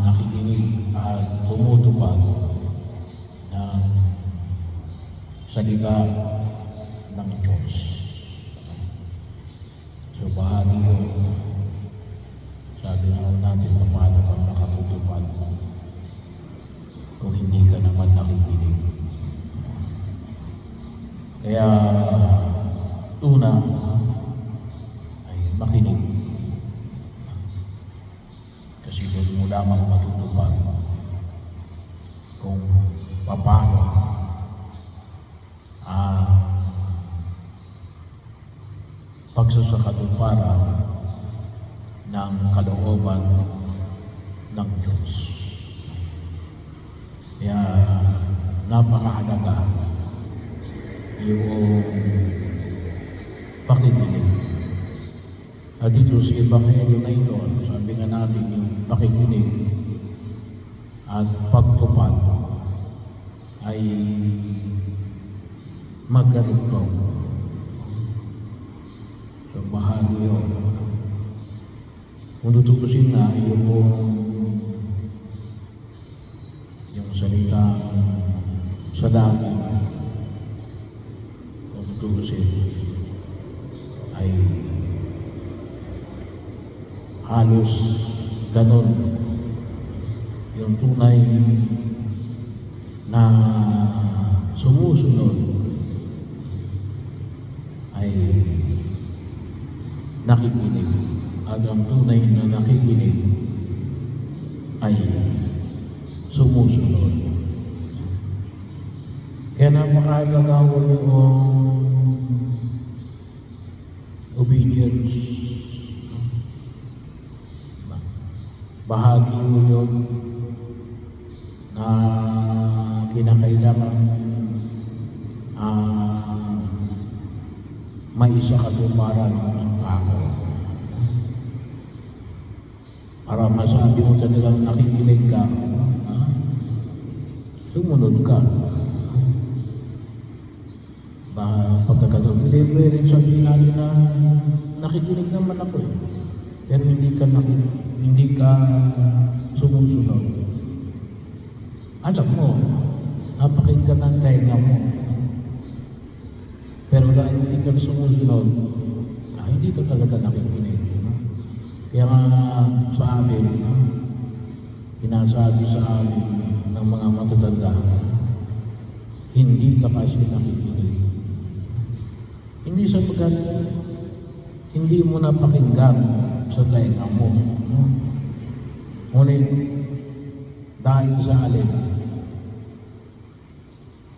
nakikinig at tumutupad ng salita ng Diyos. So bahagi yun, sabi nga natin, paano kang nakatutupad kung hindi ka naman nakikinig. Kaya una ay makinig. Kasi doon mo lamang matutupad kung paano pagsasakatuparan ng kalooban ng Diyos. Kaya napakahalaga yung pakikinig. At dito sa Ebanghelyo na ito, sabi nga natin yung pakikinig at pagtupad ay magkarugtong. So bahagi yun. Kung tutukusin na yung salita sa dati, kung tutukusin ay halos ganon yung tunay na sumusunod ay nakikinig, at ang tunay na nakikinig ay sumusunod. Kaya napakahalaga yung obedience. Bahagi mo yun na kinakailangan maisakatuparan ng tao. Para masabi mo talagang nakikinig ka, sumunod ka. Pagkakataon, hindi pwede sabihin natin na nakikinig naman ako eh. Pero hindi ka sumusunod. Alam mo, napakinggan ng tainga mo. Pero dahil hindi ka sumusunod, hindi ka talaga nakikinig. Kaya nga sa amin, pinasabi sa amin ng mga matatanda, hindi ka kasi nakikinig. Hindi sapagkat hindi mo napakinggan sa tainga mo. Ngunit dahil sa alin,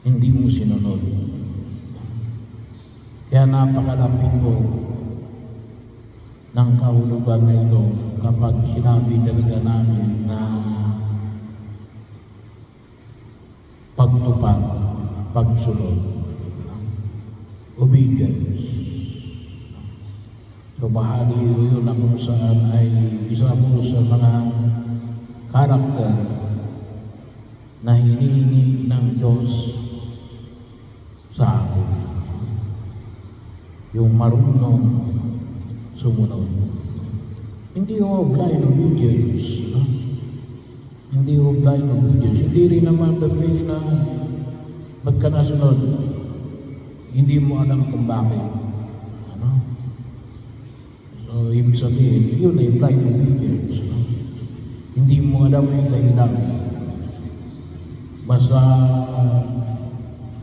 hindi mo sinunod. Kaya napakalapit po ng kahulugan na ito kapag sinabi talaga namin na pagtupad, pagsunod, obedience. So bahagi yun na kung saan ay isa po sa mga karakter na hinihingi ng Diyos sa atin. Yung marunong sumunod. Hindi yung blind obedience. Hindi yung blind obedience. Hindi rin naman pwede na ba't ka nasunod? Hindi mo alam kung bakit. So, ibig sabihin, yun ay blind obedience. Hindi mo alam yung dahilan. Basta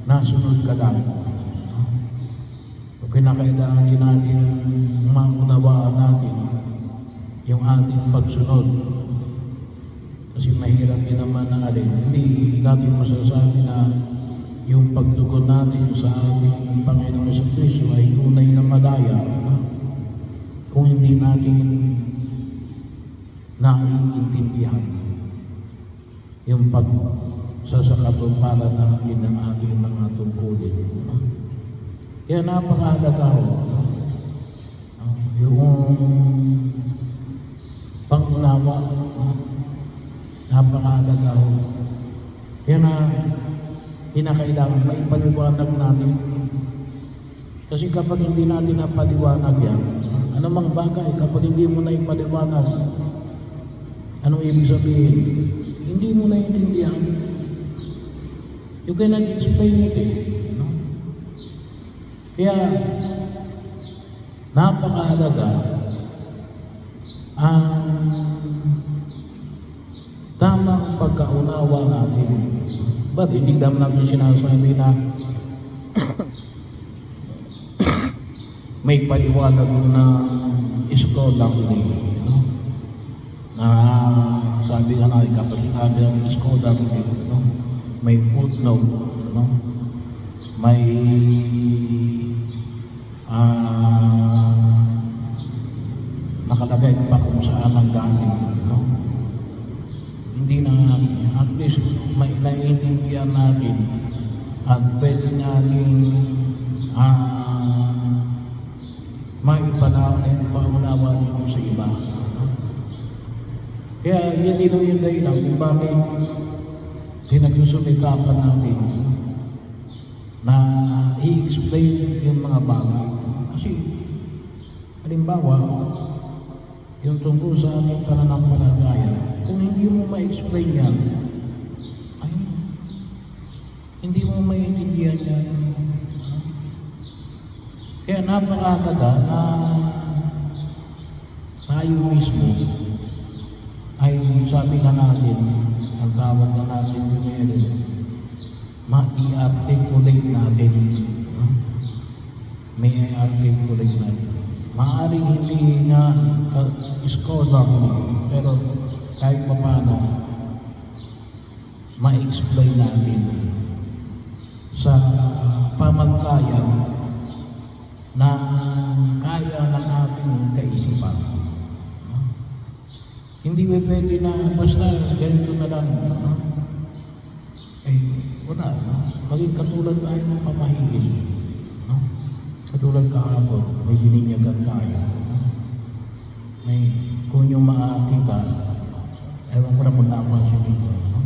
nasunod ka lang. So, kinakailangan din natin maunawaan natin yung ating pagsunod. Kasi mahirap din naman na alin. Hindi natin masasabi na yung pagtugon natin sa ating Panginoon Jesucristo ay tunay na madaya kung hindi natin naiintindihan yung pagsasakatuparan natin ng ating mga tungkulin. Kaya napakahalaga yung pangunawa, napakahalaga kaya na kinakailangan maipaliwanag natin. Kasi kapag hindi natin napaliwanag yan, anumang bagay, kapag hindi mo na ipaliwanag, Anong ibig sabihin? Hindi mo naiintindihan. You cannot explain it. No? Kaya, napakahalaga ang tamang pagkaunawa natin. But hindi naman natin sinasabi na may paliwanag na scholarly. No? Na sabi nga natin kapag sinabi ng scholarly, no? May footnote, no? May nakalagay pa kung saan ang galing, no? Hindi na, at least may naiintindihan natin at pwede natin maipanaunawa din sa iba, no? Kaya yan din yung dahilan kung bakit pinagsusumikapan natin na i-explain yung mga bagay. Kasi, halimbawa, yung tungkol sa ating pananampalataya, kung hindi mo ma-explain yan, ay, hindi mo maintindihan yan. Kaya napakahalaga na tayo mismo ay sabi na natin, ang tawag na natin yung ma-i-articulate natin. May i-articulate natin. Maaaring hindi nga scholarly, pero kahit pa paano, ma-explain natin sa pamantayan na kaya ng ating kaisipan. Hindi ba pwede na basta ganito na lang, no? Eh, wala, no? Maging katulad tayo ng pamahiin, no? Katulad kahapon, may bininyagan tayo, no? May, kung yung maakita, ewan ko na kung napansin dito, no?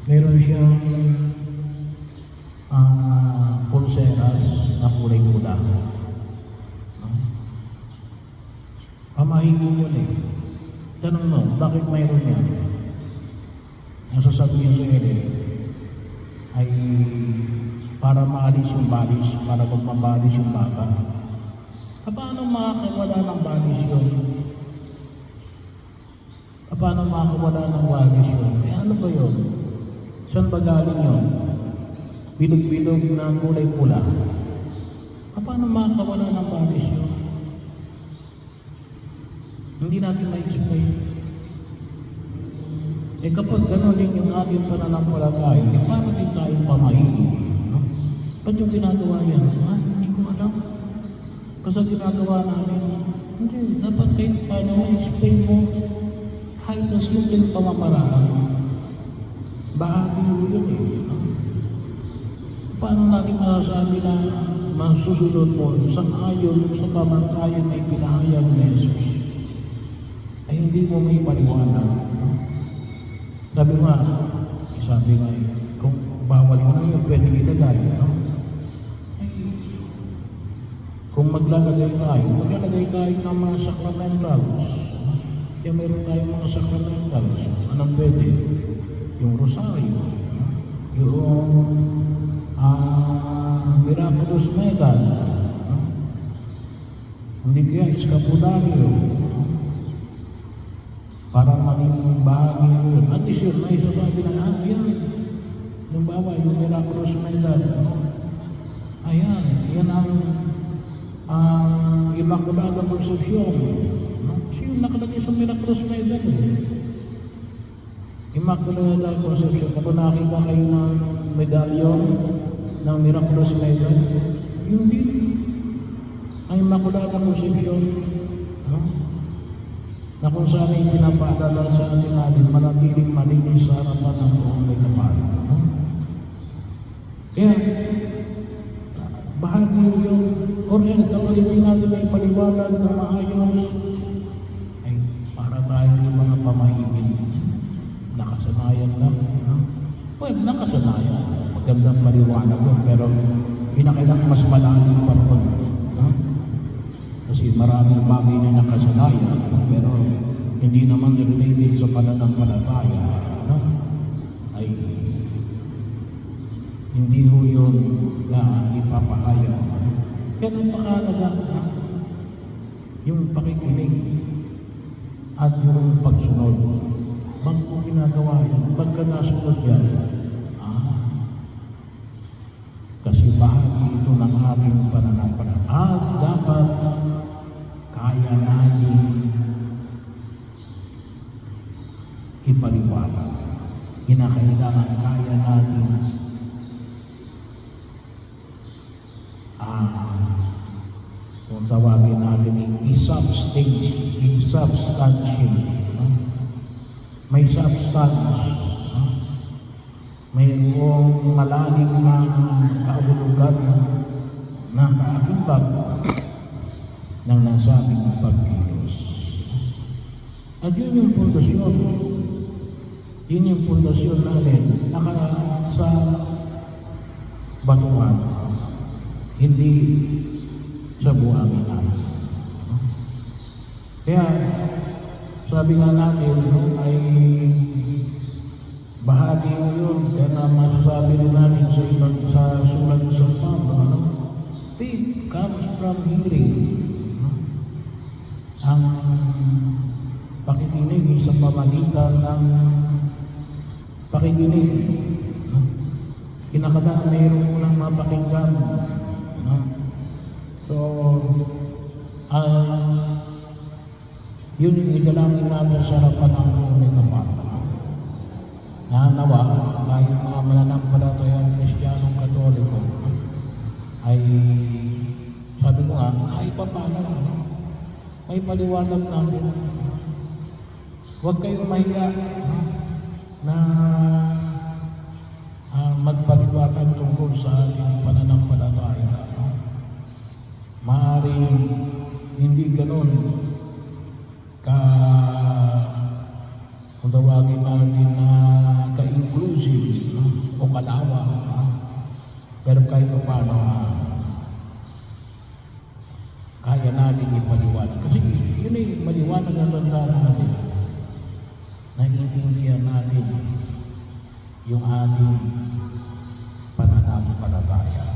Meron siyang pulseras na kulay pula, no? Pamahiin yun eh. Tanong mo, bakit mayroon yan? Ang sasabihin sa Eden ay para maalis yung balis, para magmabalis yung baka. Paano makakawala ng balis yun? Paano makakawala ng balis yun? Eh ano ba yun? Saan ba galing yun? Bilog-bilog na kulay pula. Paano makakawala ng balis yun? Hindi natin ma-explain. Eh kapag gano'n din yung ating pananampalataya, eh paano din tayong pamahiin? No? Ba't yung ginagawa yan? Hindi ko alam. Kasi ginagawa namin, hindi, dapat kayo paano ma-explain mo kahit sa simpleng pamamaraan. Bahagi mo yun eh. No? Paano natin masasabi na masusunod mo sa ayon sa pamantayan na ipinahayag ni Jesus? Ay hindi mo may paliwanag. No? Sabi nga, kung bawal mo na yun, pwede ilagay. No? Ay, kung maglalagay tayo ng mga sacramentals. Kaya mayroon tayong mga sacramentals. Anong pwede? Yung rosaryo. Yung miraculous medal. No? Hindi kaya escapularyo. Para maging bahagi yun. At least yun, may sasabi na, yan. Yung bawa, yung miraculous medal. Ayan, yan ang Immaculada Concepcion. Kasi yung nakalagay sa miraculous medal. Immaculada Concepcion. Kapag nakita kayo ng medalyon ng miraculous medal, yun din. Ang Immaculada Concepcion, na kung saan ay pinapaalala sa atin natin manatiling malinis sa harapan ng buong may kapal. No? Kaya, bahagi yung Korean, kapag hindi natin ay paliwanag na maayos, ay para tayo yung mga pamahiin. Nakasanayan lang. No? Well, nakasanayan. Magandang paliwanag yun, pero pinakailang mas malalim pa ron. No? Kasi maraming bagay na nakasanayan, pero hindi naman related sa pananampalataya, ano? Ay hindi ho yun na ipapahayag. Kaya napakalaga yung pakikinig at yung pagsunod. Bago ginagawa yan, pagka nasunod yan, kasi bahagi ito ng ating pananampalataya. At dapat kaya natin ipaliwanag. Kinakailangan kaya natin kung tawagin natin i-substantiate. May substance, mayroong malalim na kaulugan na kaakibat ng nasabing pagkilos. At yun yung pundasyon. Yun yung pundasyon natin sa batuan, hindi sa buhangin natin. Kaya sabi nga natin, ay bahagi mo yun. Kaya na masasabi rin natin sa sulat ng San Pablo, faith comes from hearing. Ang pakikinig sa pamagitan ng pakikinig. Kinakailangan mayroon mo lang mapakinggan. So, yun yung idalangin natin sa harapan ng may kapata. Nawa, tayo mga mananampalatayang Kristiyanong Katoliko, ay sabi ko nga, kahit pa paano, may paliwanag natin. Huwag kayong mahiya na magpaliwanag tungkol sa ating pananampalataya. Maaaring hindi ganun kung tawagin natin na ka-inclusive o kalawak, pero kahit pa paano kaya natin ipaliwanag. Kasi yun ay maliwanag na tandaan natin. Naiintindihan natin yung ating pananampalataya.